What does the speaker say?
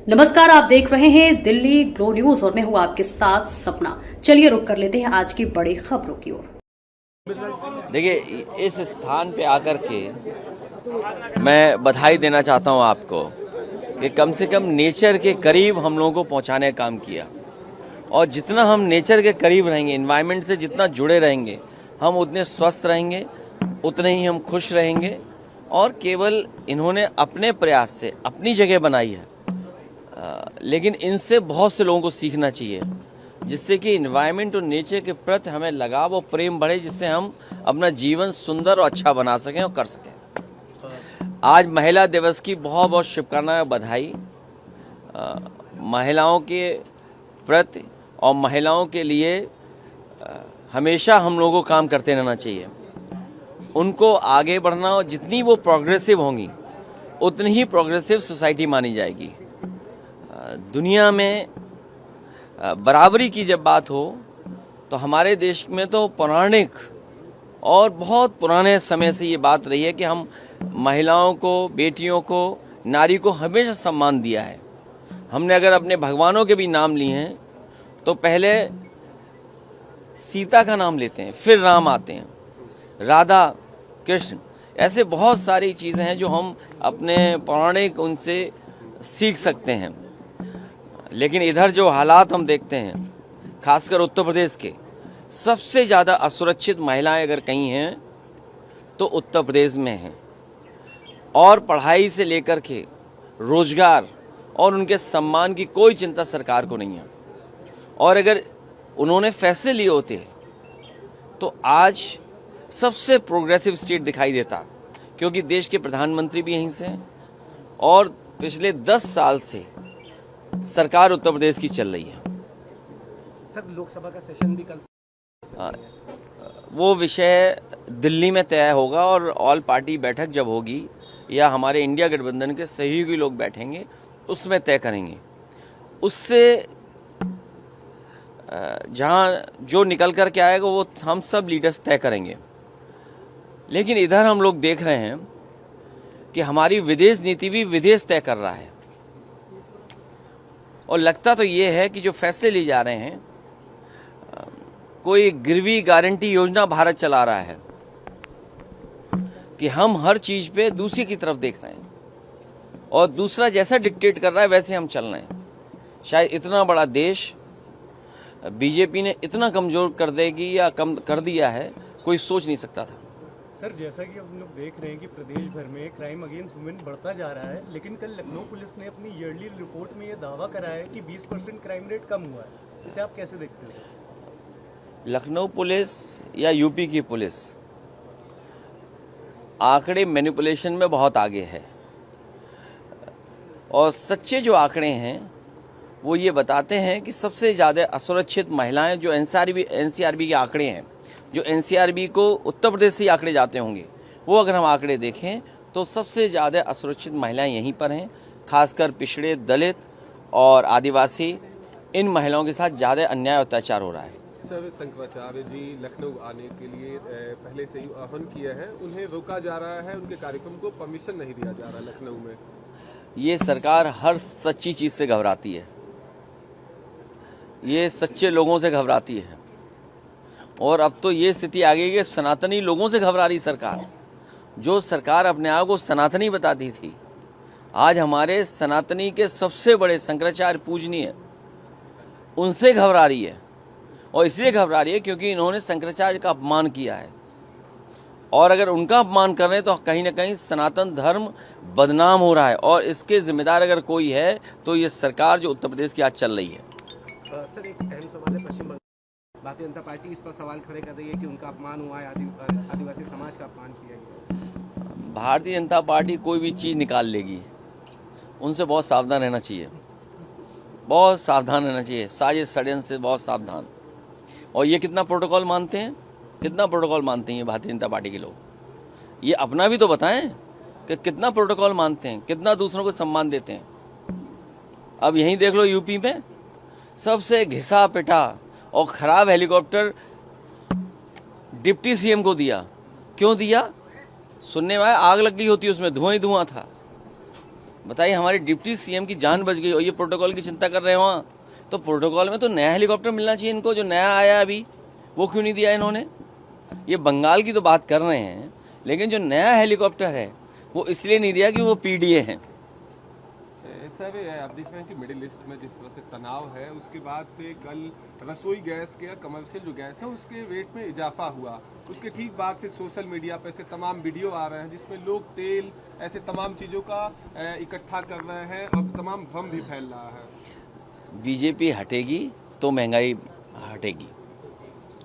नमस्कार, आप देख रहे हैं दिल्ली ग्लो न्यूज और मैं हूं आपके साथ सपना। चलिए रुक कर लेते हैं आज की बड़ी खबरों की ओर। देखिए, इस स्थान पे आकर के मैं बधाई देना चाहता हूं आपको कि कम से कम नेचर के करीब हम लोगों को पहुंचाने का काम किया। और जितना हम नेचर के करीब रहेंगे, एनवायरनमेंट से जितना जुड़े रहेंगे, हम उतने स्वस्थ रहेंगे, उतने ही हम खुश रहेंगे। और केवल इन्होंने अपने प्रयास से अपनी जगह बनाई है, लेकिन इनसे बहुत से लोगों को सीखना चाहिए, जिससे कि एनवायरनमेंट और नेचर के प्रति हमें लगाव और प्रेम बढ़े, जिससे हम अपना जीवन सुंदर और अच्छा बना सकें और कर सकें। आज महिला दिवस की बहुत बहुत शुभकामनाएं, बधाई महिलाओं के प्रति। और महिलाओं के लिए हमेशा हम लोगों को काम करते रहना चाहिए, उनको आगे बढ़ना। और जितनी वो प्रोग्रेसिव होंगी उतनी ही प्रोग्रेसिव सोसाइटी मानी जाएगी। दुनिया में बराबरी की जब बात हो तो हमारे देश में तो पौराणिक और बहुत पुराने समय से ये बात रही है कि हम महिलाओं को, बेटियों को, नारी को हमेशा सम्मान दिया है। हमने अगर अपने भगवानों के भी नाम लिए हैं तो पहले सीता का नाम लेते हैं, फिर राम आते हैं, राधा, कृष्ण। ऐसे बहुत सारी चीज़ें हैं जो हम अपने पौराणिक उनसे सीख सकते हैं। लेकिन इधर जो हालात हम देखते हैं, खासकर उत्तर प्रदेश के, सबसे ज़्यादा असुरक्षित महिलाएं अगर कहीं हैं तो उत्तर प्रदेश में हैं। और पढ़ाई से लेकर के रोजगार और उनके सम्मान की कोई चिंता सरकार को नहीं है। और अगर उन्होंने फैसले लिए होते तो आज सबसे प्रोग्रेसिव स्टेट दिखाई देता, क्योंकि देश के प्रधानमंत्री भी यहीं से हैं और पिछले 10 साल से सरकार उत्तर प्रदेश की चल रही है। सर, लोकसभा का सेशन भी कल वो विषय दिल्ली में तय होगा और ऑल पार्टी बैठक जब होगी या हमारे इंडिया गठबंधन के सहयोगी लोग बैठेंगे, उसमें तय करेंगे। उससे जहाँ जो निकल कर के आएगा वो हम सब लीडर्स तय करेंगे। लेकिन इधर हम लोग देख रहे हैं कि हमारी विदेश नीति भी विदेश तय कर रहा है। और लगता तो ये है कि जो फैसले लिए जा रहे हैं, कोई गिरवी गारंटी योजना भारत चला रहा है कि हम हर चीज़ पे दूसरे की तरफ देख रहे हैं और दूसरा जैसा डिक्टेट कर रहा है वैसे हम चल रहे हैं। शायद इतना बड़ा देश बीजेपी ने इतना कमज़ोर कर देगी या कम कर दिया है, कोई सोच नहीं सकता था। सर, जैसा कि हम लोग देख रहे हैं कि प्रदेश भर में क्राइम अगेंस्ट वुमेन बढ़ता जा रहा है, लेकिन कल लखनऊ पुलिस ने अपनी ईयरली रिपोर्ट में ये दावा करा है कि 20% क्राइम रेट कम हुआ है। इसे आप कैसे देखते हो? लखनऊ पुलिस या यूपी की पुलिस आंकड़े मैनिपुलेशन में बहुत आगे है। और सच्चे जो आंकड़े हैं वो ये बताते हैं कि सबसे ज़्यादा असुरक्षित महिलाएं, जो एनसीआरबी के आंकड़े हैं, जो एनसीआरबी को उत्तर प्रदेश से आंकड़े जाते होंगे, वो अगर हम आंकड़े देखें तो सबसे ज़्यादा असुरक्षित महिलाएं यहीं पर हैं। खासकर पिछड़े, दलित और आदिवासी, इन महिलाओं के साथ ज़्यादा अन्याय और अत्याचार हो रहा है। सर, शंकराचार्य जी लखनऊ आने के लिए पहले से ही आह्वान किया है, उन्हें रोका जा रहा है, उनके कार्यक्रम को परमिशन नहीं दिया जा रहा लखनऊ में। ये सरकार हर सच्ची चीज़ से घबराती है, ये सच्चे लोगों से घबराती है। और अब तो ये स्थिति आ गई कि सनातनी लोगों से घबरा रही सरकार। जो सरकार अपने आप को सनातनी बताती थी, आज हमारे सनातनी के सबसे बड़े शंकराचार्य पूजनीय, उनसे घबरा रही है। और इसलिए घबरा रही है क्योंकि इन्होंने शंकराचार्य का अपमान किया है। और अगर उनका अपमान कर रहे हैं तो कहीं ना कहीं सनातन धर्म बदनाम हो रहा है। और इसके जिम्मेदार अगर कोई है तो ये सरकार जो उत्तर प्रदेश की आज चल रही है। सर, एक अहम सवाल है, पश्चिम बंगाल भारतीय जनता पार्टी इस पर सवाल खड़े कर रही है कि उनका अपमान हुआ है, आदिवासी समाज का अपमान किया गया। भारतीय जनता पार्टी कोई भी चीज़ निकाल लेगी, उनसे बहुत सावधान रहना चाहिए, बहुत सावधान रहना चाहिए। साजिश षड्यंत्र से बहुत सावधान। और ये कितना प्रोटोकॉल मानते हैं, कितना प्रोटोकॉल मानते हैं ये भारतीय जनता पार्टी के लोग। ये अपना भी तो बताएं कि कितना प्रोटोकॉल मानते हैं, कितना दूसरों को सम्मान देते हैं। अब यहीं देख लो, यूपी में सबसे घिसा पिटा और ख़राब हेलीकॉप्टर डिप्टी सीएम को दिया। क्यों दिया? सुनने में आग लग गई होती, उसमें धुआं ही धुआं था। बताइए, हमारे डिप्टी सीएम की जान बच गई और ये प्रोटोकॉल की चिंता कर रहे हैं वहाँ। तो प्रोटोकॉल में तो नया हेलीकॉप्टर मिलना चाहिए इनको, जो नया आया अभी, वो क्यों नहीं दिया इन्होंने? ये बंगाल की तो बात कर रहे हैं, लेकिन जो नया हेलीकॉप्टर है वो इसलिए नहीं दिया कि वो पीडीए हैं। सर, आप देख रहे हैं कि मिडिल ईस्ट में जिस तरह से तनाव है, उसके बाद से कल रसोई गैस के, कमर्शियल जो गैस है, उसके वेट में इजाफा हुआ। उसके ठीक बाद से सोशल मीडिया पे ऐसे तमाम वीडियो आ रहे हैं जिसमें लोग तेल, ऐसे तमाम चीज़ों का इकट्ठा कर रहे हैं और तमाम भ्रम भी फैल रहा है। बीजेपी हटेगी तो महंगाई हटेगी।